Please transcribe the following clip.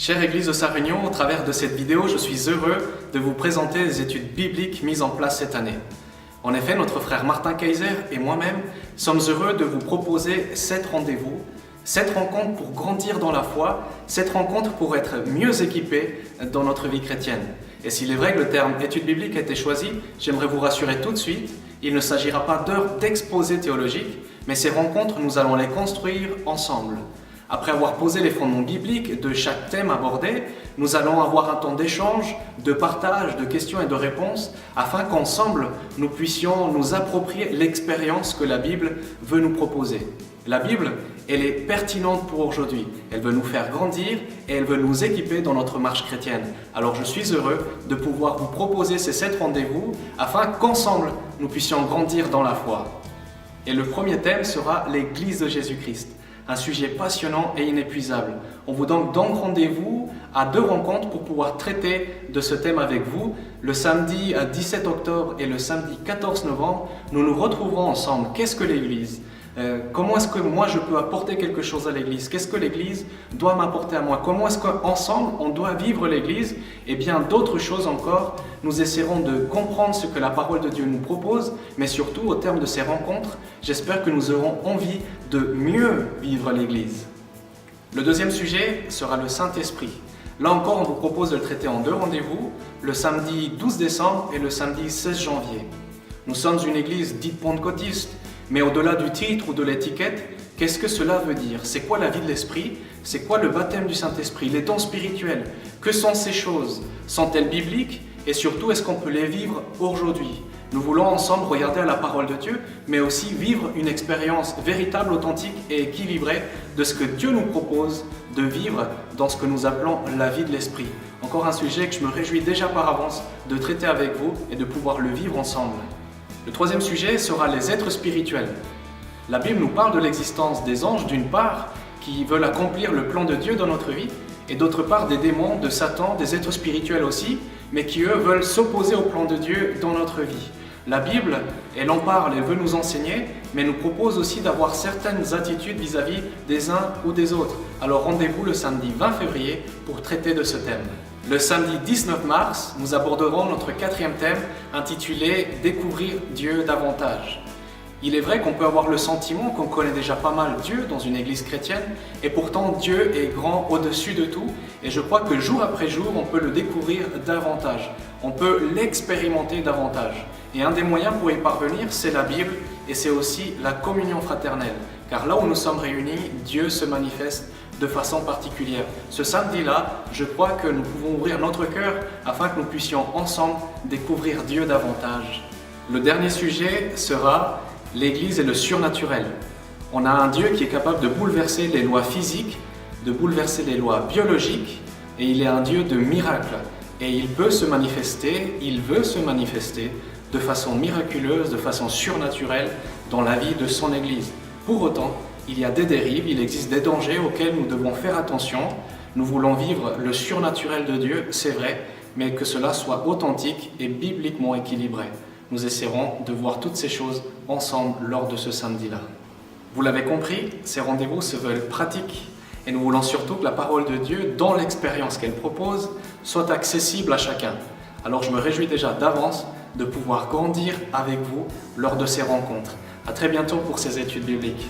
Chère Église de Sarre-Union, au travers de cette vidéo, je suis heureux de vous présenter les études bibliques mises en place cette année. En effet, notre frère Martin Kaiser et moi-même sommes heureux de vous proposer 7 rendez-vous, 7 rencontres pour grandir dans la foi, 7 rencontres pour être mieux équipés dans notre vie chrétienne. Et s'il est vrai que le terme études bibliques a été choisi, j'aimerais vous rassurer tout de suite, il ne s'agira pas d'heures d'exposé théologique, mais ces rencontres, nous allons les construire ensemble. Après avoir posé les fondements bibliques de chaque thème abordé, nous allons avoir un temps d'échange, de partage, de questions et de réponses, afin qu'ensemble, nous puissions nous approprier l'expérience que la Bible veut nous proposer. La Bible, elle est pertinente pour aujourd'hui. Elle veut nous faire grandir et elle veut nous équiper dans notre marche chrétienne. Alors je suis heureux de pouvoir vous proposer ces 7 rendez-vous, afin qu'ensemble, nous puissions grandir dans la foi. Et le premier thème sera l'Église de Jésus-Christ. Un sujet passionnant et inépuisable. On vous donne donc rendez-vous à 2 rencontres pour pouvoir traiter de ce thème avec vous. Le samedi 17 octobre et le samedi 14 novembre, nous nous retrouverons ensemble. Qu'est-ce que l'Église ? Comment est-ce que moi je peux apporter quelque chose à l'Église? Qu'est-ce que l'Église doit m'apporter à moi? Comment est-ce qu'ensemble on doit vivre l'Église? Et bien d'autres choses encore. Nous essaierons de comprendre ce que la parole de Dieu nous propose, mais surtout au terme de ces rencontres, j'espère que nous aurons envie de mieux vivre l'Église. Le deuxième sujet sera le Saint-Esprit. Là encore, on vous propose de le traiter en 2 rendez-vous, le samedi 12 décembre et le samedi 16 janvier. Nous sommes une église dite pentecôtiste, mais au-delà du titre ou de l'étiquette, qu'est-ce que cela veut dire? C'est quoi la vie de l'Esprit? C'est quoi le baptême du Saint-Esprit? Les dons spirituels? Que sont ces choses? Sont-elles bibliques? Et surtout, est-ce qu'on peut les vivre aujourd'hui? Nous voulons ensemble regarder à la parole de Dieu, mais aussi vivre une expérience véritable, authentique et équilibrée de ce que Dieu nous propose de vivre dans ce que nous appelons la vie de l'Esprit. Encore un sujet que je me réjouis déjà par avance de traiter avec vous et de pouvoir le vivre ensemble. Le troisième sujet sera les êtres spirituels. La Bible nous parle de l'existence des anges d'une part, qui veulent accomplir le plan de Dieu dans notre vie, et d'autre part des démons, de Satan, des êtres spirituels aussi, mais qui eux veulent s'opposer au plan de Dieu dans notre vie. La Bible, elle en parle, elle veut nous enseigner, mais nous propose aussi d'avoir certaines attitudes vis-à-vis des uns ou des autres. Alors rendez-vous le samedi 20 février pour traiter de ce thème. Le samedi 19 mars, nous aborderons notre 4e thème intitulé « Découvrir Dieu davantage ». Il est vrai qu'on peut avoir le sentiment qu'on connaît déjà pas mal Dieu dans une église chrétienne, et pourtant Dieu est grand au-dessus de tout, et je crois que jour après jour, on peut le découvrir davantage, on peut l'expérimenter davantage. Et un des moyens pour y parvenir, c'est la Bible, et c'est aussi la communion fraternelle, car là où nous sommes réunis, Dieu se manifeste de façon particulière. Ce samedi-là, je crois que nous pouvons ouvrir notre cœur afin que nous puissions ensemble découvrir Dieu davantage. Le dernier sujet sera l'Église et le surnaturel. On a un Dieu qui est capable de bouleverser les lois physiques, de bouleverser les lois biologiques, et il est un Dieu de miracles. Et il peut se manifester, il veut se manifester de façon miraculeuse, de façon surnaturelle dans la vie de son Église. Pour autant, il y a des dérives, il existe des dangers auxquels nous devons faire attention. Nous voulons vivre le surnaturel de Dieu, c'est vrai, mais que cela soit authentique et bibliquement équilibré. Nous essaierons de voir toutes ces choses ensemble lors de ce samedi-là. Vous l'avez compris, ces rendez-vous se veulent pratiques et nous voulons surtout que la parole de Dieu, dans l'expérience qu'elle propose, soit accessible à chacun. Alors je me réjouis déjà d'avance de pouvoir grandir avec vous lors de ces rencontres. À très bientôt pour ces études bibliques.